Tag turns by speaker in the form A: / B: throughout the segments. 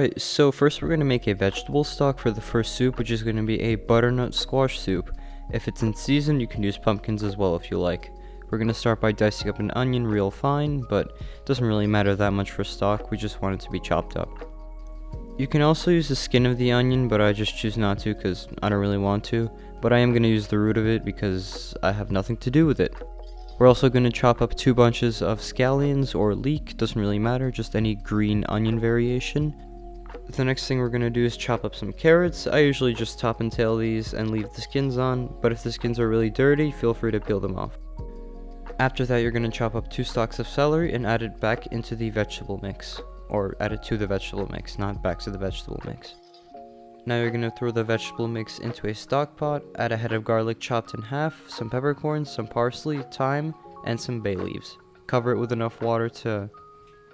A: Alright, so first we're going to make a vegetable stock for the first soup, which is going to be a butternut squash soup. If it's in season, you can use pumpkins as well if you like. We're going to start by dicing up an onion real fine, but it doesn't really matter that much for stock, we just want it to be chopped up. You can also use the skin of the onion, but I just choose not to because I don't really want to, but I am going to use the root of it because I have nothing to do with it. We're also going to chop up 2 bunches of scallions or leek, doesn't really matter, just any green onion variation. The next thing we're going to do is chop up some carrots. I usually just top and tail these and leave the skins on, but if the skins are really dirty, feel free to peel them off. After that, you're going to chop up 2 stalks of celery and add it back into the vegetable mix. Or add it to the vegetable mix, not back to the vegetable mix. Now you're going to throw the vegetable mix into a stock pot, add a head of garlic chopped in half, some peppercorns, some parsley, thyme, and some bay leaves. Cover it with enough water to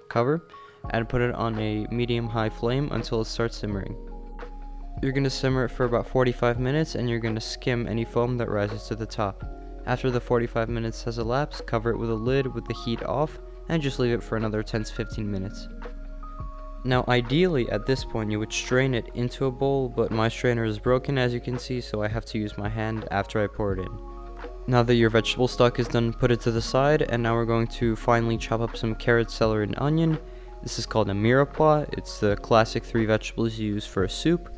A: cover, and put it on a medium-high flame until it starts simmering. You're going to simmer it for about 45 minutes, and you're going to skim any foam that rises to the top. After the 45 minutes has elapsed, cover it with a lid with the heat off, and just leave it for another 10 to 15 minutes. Now ideally at this point you would strain it into a bowl, but my strainer is broken as you can see, so I have to use my hand after I pour it in. Now that your vegetable stock is done, put it to the side, and now we're going to finally chop up some carrots, celery, and onion. This is called a mirepoix. It's the classic 3 vegetables you use for a soup.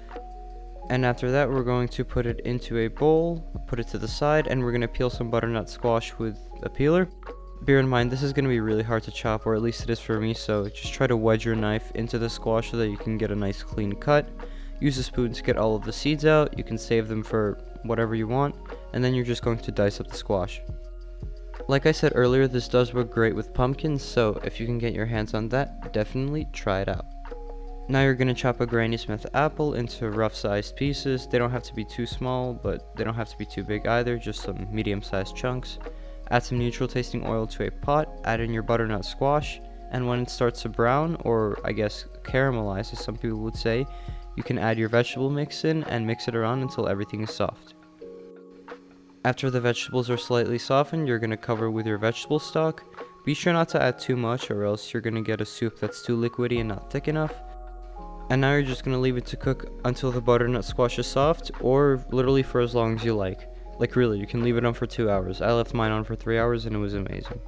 A: And after that we're going to put it into a bowl, put it to the side, and we're going to peel some butternut squash with a peeler. Bear in mind, this is going to be really hard to chop, or at least it is for me, so just try to wedge your knife into the squash so that you can get a nice clean cut. Use a spoon to get all of the seeds out. You can save them for whatever you want, and then you're just going to dice up the squash. Like I said earlier, this does work great with pumpkins, so if you can get your hands on that, definitely try it out. Now you're going to chop a Granny Smith apple into rough-sized pieces. They don't have to be too small, but they don't have to be too big either, just some medium-sized chunks. Add some neutral tasting oil to a pot, add in your butternut squash, and when it starts to brown, or I guess caramelize as some people would say, you can add your vegetable mix in and mix it around until everything is soft. After the vegetables are slightly softened, you're going to cover with your vegetable stock. Be sure not to add too much or else you're going to get a soup that's too liquidy and not thick enough. And now you're just going to leave it to cook until the butternut squash is soft, or literally for as long as you like. Like really, you can leave it on for 2 hours. I left mine on for 3 hours and it was amazing.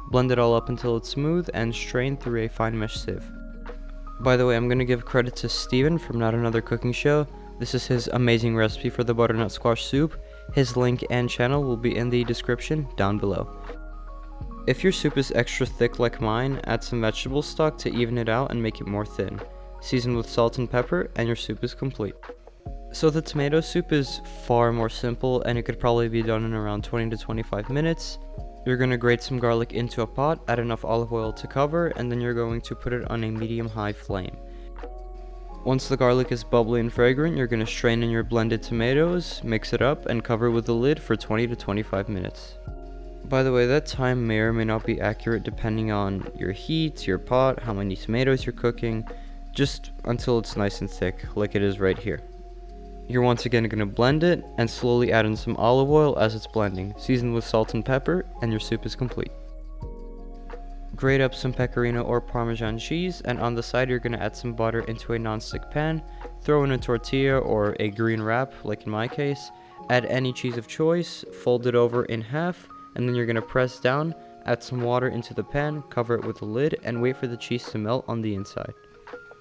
A: Blend it all up until it's smooth and strain through a fine mesh sieve. By the way, I'm going to give credit to Steven from Not Another Cooking Show. This is his amazing recipe for the butternut squash soup. His link and channel will be in the description down below. If your soup is extra thick like mine, add some vegetable stock to even it out and make it more thin. Season with salt and pepper and your soup is complete. So the tomato soup is far more simple and it could probably be done in around 20 to 25 minutes. You're going to grate some garlic into a pot, add enough olive oil to cover, and then you're going to put it on a medium-high flame. Once the garlic is bubbly and fragrant, you're going to strain in your blended tomatoes, mix it up, and cover with the lid for 20 to 25 minutes. By the way, that time may or may not be accurate depending on your heat, your pot, how many tomatoes you're cooking, just until it's nice and thick, like it is right here. You're once again going to blend it and slowly add in some olive oil as it's blending. Season with salt and pepper and your soup is complete. Grate up some pecorino or Parmesan cheese, and on the side you're going to add some butter into a non-stick pan. Throw in a tortilla or a green wrap like in my case. Add any cheese of choice, fold it over in half, and then you're going to press down, add some water into the pan, cover it with a lid, and wait for the cheese to melt on the inside.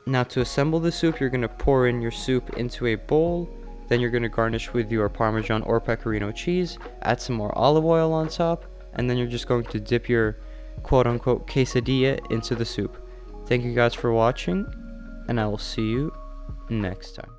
A: Now to assemble the soup, you're going to pour in your soup into a bowl, then you're going to garnish with your Parmesan or Pecorino cheese, add some more olive oil on top, and then you're just going to dip your quote-unquote quesadilla into the soup. Thank you guys for watching, and I will see you next time.